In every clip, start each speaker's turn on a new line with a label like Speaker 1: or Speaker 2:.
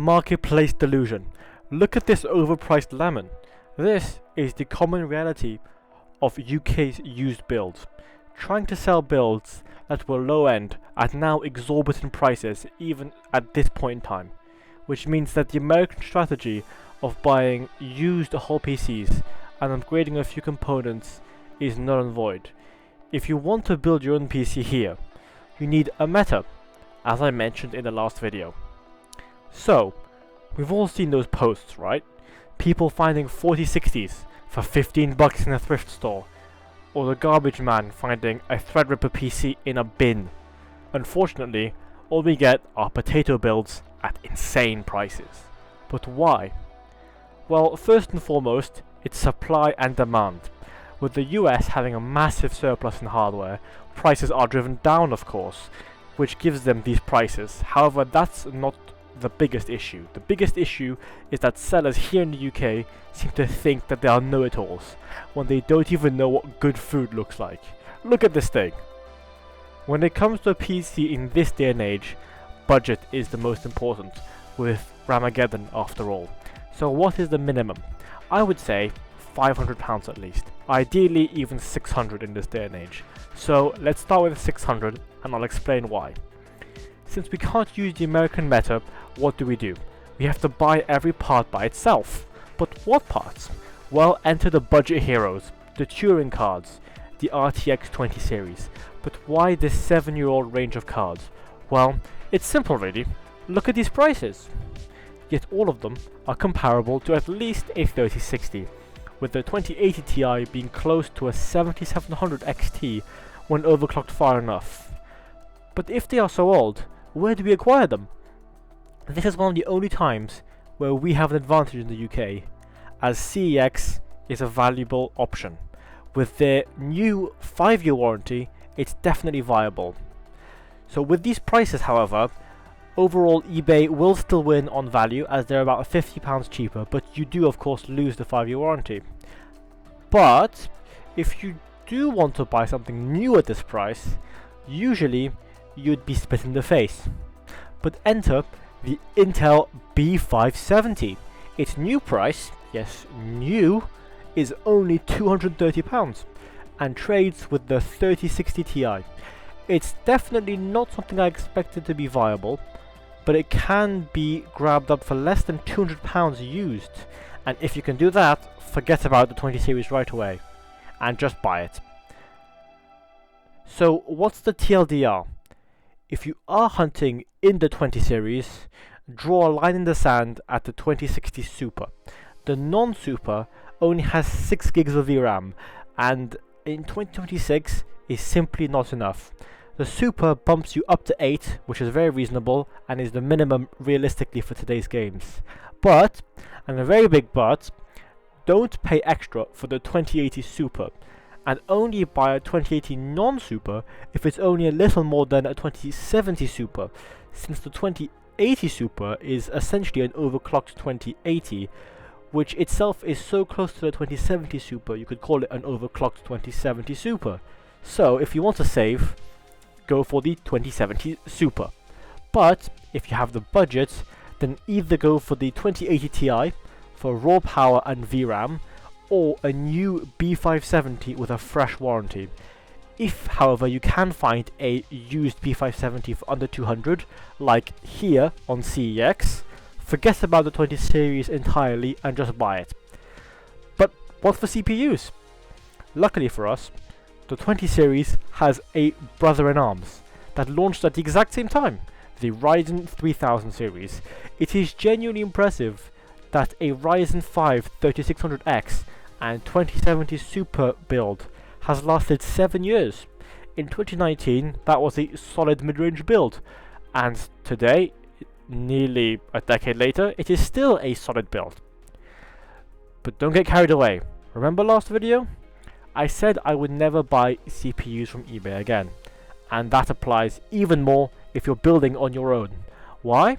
Speaker 1: marketplace delusion. Look at this overpriced lemon. This is the common reality of UK's used builds. Trying to sell builds that were low end at now exorbitant prices even at this point in time. Which means that the American strategy of buying used whole PCs and upgrading a few components is null and void. If you want to build your own PC here, you need a meta, as I mentioned in the last video. So, we've all seen those posts, right? People finding 4060s for 15 bucks in a thrift store, or the garbage man finding a Threadripper PC in a bin. Unfortunately, all we get are potato builds at insane prices. But why? Well, first and foremost, it's supply and demand. With the US having a massive surplus in hardware, prices are driven down, of course, which gives them these prices. However, that's not the biggest issue. The biggest issue is that sellers here in the UK seem to think that they are know-it-alls when they don't even know what good food looks like. Look at this thing. When it comes to a PC in this day and age, budget is the most important, with Ramageddon after all. So what is the minimum? I would say £500 at least. Ideally even 600 in this day and age. So let's start with 600 and I'll explain why. Since we can't use the American meta, what do? We have to buy every part by itself. But what parts? Well, enter the budget heroes, the Turing cards, the RTX 20 series. But why this 7-year-old range of cards? Well, it's simple really. Look at these prices. Yet all of them are comparable to at least a 3060, with the 2080 Ti being close to a 7700 XT when overclocked far enough. But if they are so old, where do we acquire them? This is one of the only times where we have an advantage in the UK, as CEX is a valuable option. With their new 5-year warranty, it's definitely viable. So with these prices, however, overall eBay will still win on value as they're about £50 cheaper, but you do of course lose the 5-year warranty. But if you do want to buy something new at this price, usually you'd be split in the face. But enter the Intel B570. Its new price, yes new, is only £230 and trades with the 3060 Ti. It's definitely not something I expected to be viable, but it can be grabbed up for less than £200 used, and if you can do that, forget about the 20 series right away and just buy it. So what's the TLDR? If you are hunting in the 20 series, draw a line in the sand at the 2060 Super. The non-Super only has 6 gigs of VRAM, and in 2026 is simply not enough. The Super bumps you up to 8, which is very reasonable and is the minimum realistically for today's games. But, and a very big but, don't pay extra for the 2080 Super, and only buy a 2080 non-Super if it's only a little more than a 2070 Super, since the 2080 Super is essentially an overclocked 2080, which itself is so close to the 2070 Super you could call it an overclocked 2070 Super. So if you want to save, go for the 2070 Super. But if you have the budget, then either go for the 2080 Ti for raw power and VRAM, or a new B570 with a fresh warranty. If, however, you can find a used B570 for under 200, like here on CEX, forget about the 20 series entirely and just buy it. But what for CPUs? Luckily for us, the 20 series has a brother-in-arms that launched at the exact same time, the Ryzen 3000 series. It is genuinely impressive that a Ryzen 5 3600X and 2070 Super build has lasted 7 years. In 2019, that was a solid mid-range build, and today, nearly a decade later, it is still a solid build. But don't get carried away. Remember last video? I said I would never buy CPUs from eBay again, and that applies even more if you're building on your own. Why?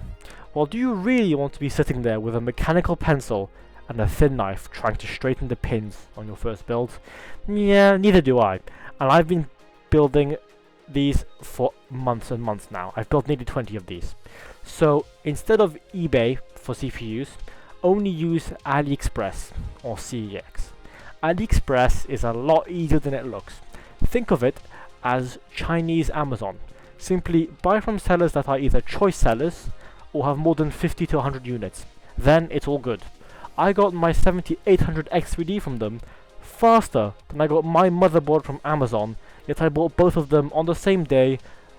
Speaker 1: Well, do you really want to be sitting there with a mechanical pencil and a thin knife trying to straighten the pins on your first build? Yeah, neither do I. And I've been building these for months and months now. I've built nearly 20 of these. So instead of eBay for CPUs, only use AliExpress or CEX. AliExpress is a lot easier than it looks. Think of it as Chinese Amazon. Simply buy from sellers that are either choice sellers or have more than 50 to 100 units. Then it's all good. I got my 7800X3D from them faster than I got my motherboard from Amazon, yet I bought both of them on the same day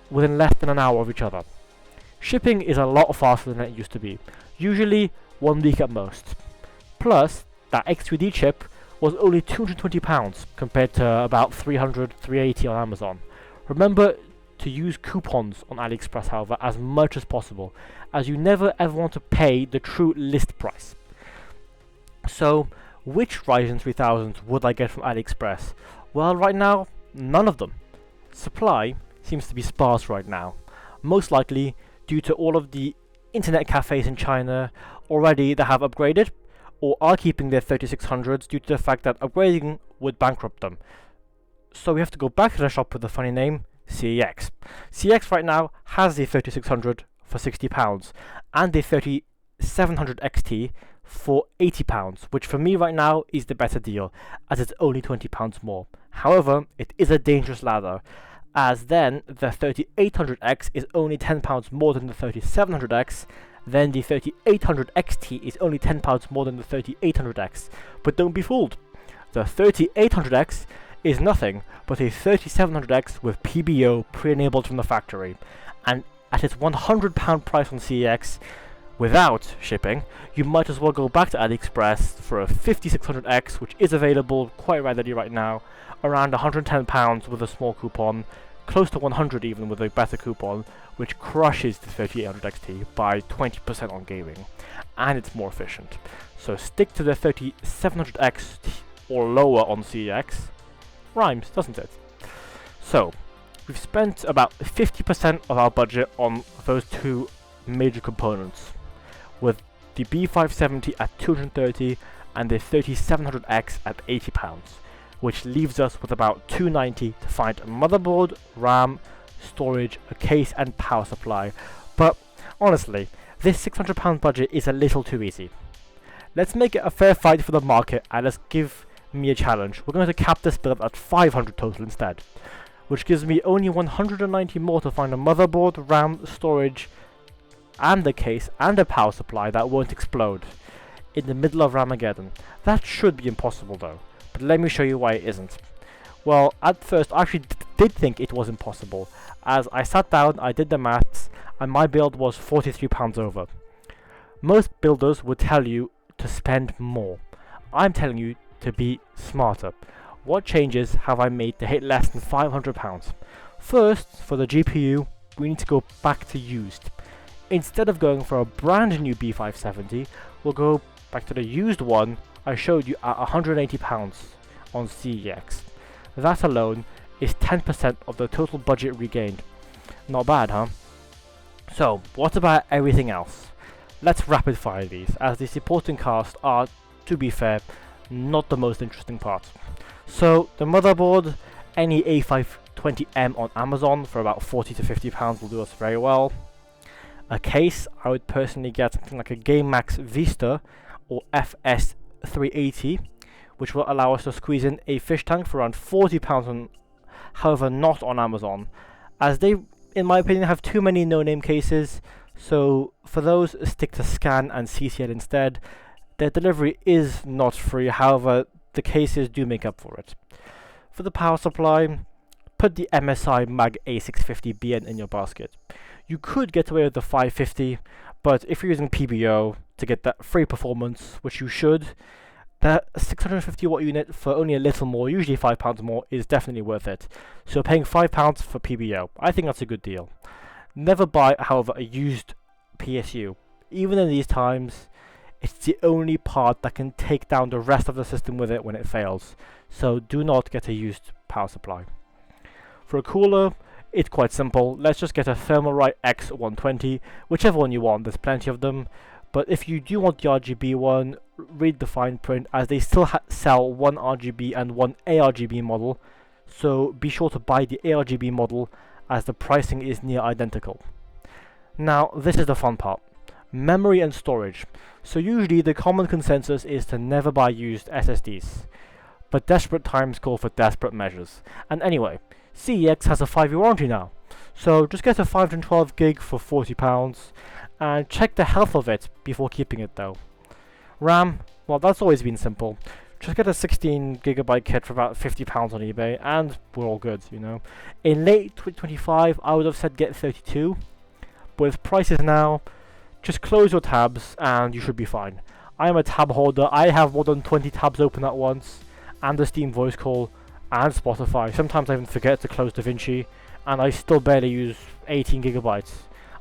Speaker 1: within less than an hour of each other. Shipping is a lot faster than it used to be, usually 1 week at most. Plus, that X3D chip was only £220 compared to about 300, 380 on Amazon. Remember to use coupons on AliExpress, however, as much as possible, as you never ever want to pay the true list price. So, which Ryzen 3000s would I get from AliExpress? Well, right now, none of them. Supply seems to be sparse right now, most likely due to all of the internet cafes in China already that have upgraded, or are keeping their 3600s due to the fact that upgrading would bankrupt them. So we have to go back to the shop with the funny name, CEX. CEX right now has the 3600 for £60 and the 3700 XT for £80, which for me right now is the better deal, as it's only £20 more. However, it is a dangerous ladder, as then the 3800X is only £10 more than the 3700X, then the 3800 XT is only £10 more than the 3800X. But don't be fooled, the 3800X is nothing but a 3700X with PBO pre-enabled from the factory, and at its £100 price on CEX, without shipping, you might as well go back to AliExpress for a 5600X, which is available quite readily right now, around £110 with a small coupon, close to 100 even with a better coupon, which crushes the 3800 XT by 20% on gaming, and it's more efficient. So stick to the 3700X or lower on CEX. Rhymes, doesn't it? So, we've spent about 50% of our budget on those two major components, with the B570 at 230 and the 3700X at £80, which leaves us with about $290 to find a motherboard, RAM, storage, a case and power supply. But honestly, this £600 budget is a little too easy. Let's make it a fair fight for the market, and let's give me a challenge. We're going to cap this build at 500 total instead, which gives me only 190 more to find a motherboard, RAM, storage and a case and a power supply that won't explode in the middle of Ramageddon. That should be impossible though, but let me show you why it isn't. Well, at first I actually did think it was impossible, as I sat down, I did the maths, and my build was £43 over. Most builders would tell you to spend more. I'm telling you to be smarter. What changes have I made to hit less than £500? First, for the GPU, we need to go back to used. Instead of going for a brand new B570, we'll go back to the used one I showed you at £180 on CEX. That alone is 10% of the total budget regained. Not bad, huh? So, what about everything else? Let's rapid fire these, as the supporting costs are, to be fair, not the most interesting part. So, the motherboard, any A520M on Amazon for about £40 to £50 will do us very well. A case, I would personally get something like a GameMax Vista or FS380, which will allow us to squeeze in a fish tank for around £40 on, however not on Amazon, as they, in my opinion, have too many no-name cases. So for those, stick to Scan and CCL instead. Their delivery is not free, however the cases do make up for it. For the power supply, put the MSI Mag A650BN in your basket. You could get away with the 550, but if you're using PBO to get that free performance, which you should, that 650 watt unit for only a little more, usually £5 more, is definitely worth it. So paying £5 for PBO, I think that's a good deal. Never buy, however, a used PSU. Even in these times, it's the only part that can take down the rest of the system with it when it fails. So do not get a used power supply. For a cooler, it's quite simple. Let's just get a Thermalright X120, whichever one you want, there's plenty of them. But if you do want the RGB one, read the fine print, as they still sell one RGB and one ARGB model. So be sure to buy the ARGB model, as the pricing is near identical. Now, this is the fun part. Memory and storage. So usually the common consensus is to never buy used SSDs. But desperate times call for desperate measures. And anyway, CEX has a 5-year warranty now. So just get a 512 gig for £40 and check the health of it before keeping it though. RAM, well, that's always been simple. Just get a 16GB kit for about £50 on eBay and we're all good, you know. In late 2025, I would have said get 32, but with prices now, just close your tabs and you should be fine. I am a tab holder. I have more than 20 tabs open at once, and the Steam voice call, and Spotify. Sometimes I even forget to close DaVinci, and I still barely use 18GB.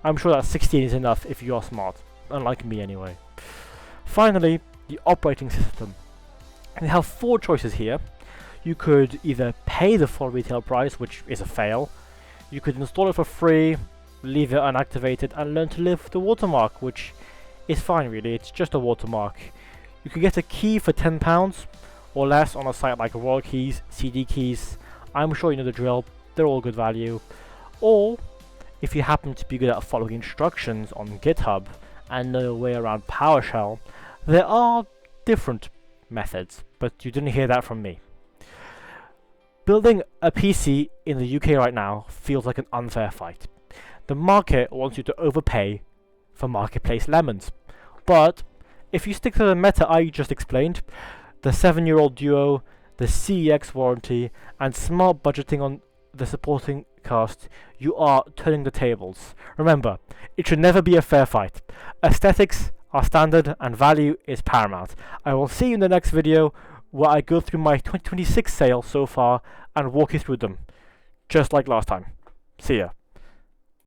Speaker 1: I'm sure that 16 is enough if you are smart, unlike me anyway. Finally, the operating system. We have 4 choices here. You could either pay the full retail price, which is a fail. You could install it for free, leave it unactivated, and learn to live with the watermark, which is fine really, it's just a watermark. You could get a key for £10 or less on a site like Royal Keys, CD Keys. I'm sure you know the drill, they're all good value. Or, if you happen to be good at following instructions on GitHub and know your way around PowerShell, there are different methods, but you didn't hear that from me. Building a PC in the UK right now feels like an unfair fight. The market wants you to overpay for marketplace lemons. But if you stick to the meta I just explained, the 7-year-old Duo, the CEX warranty, and smart budgeting on the supporting cast, you are turning the tables. Remember, it should never be a fair fight. Aesthetics are standard and value is paramount. I will see you in the next video where I go through my 2026 sales so far and walk you through them, just like last time. See ya.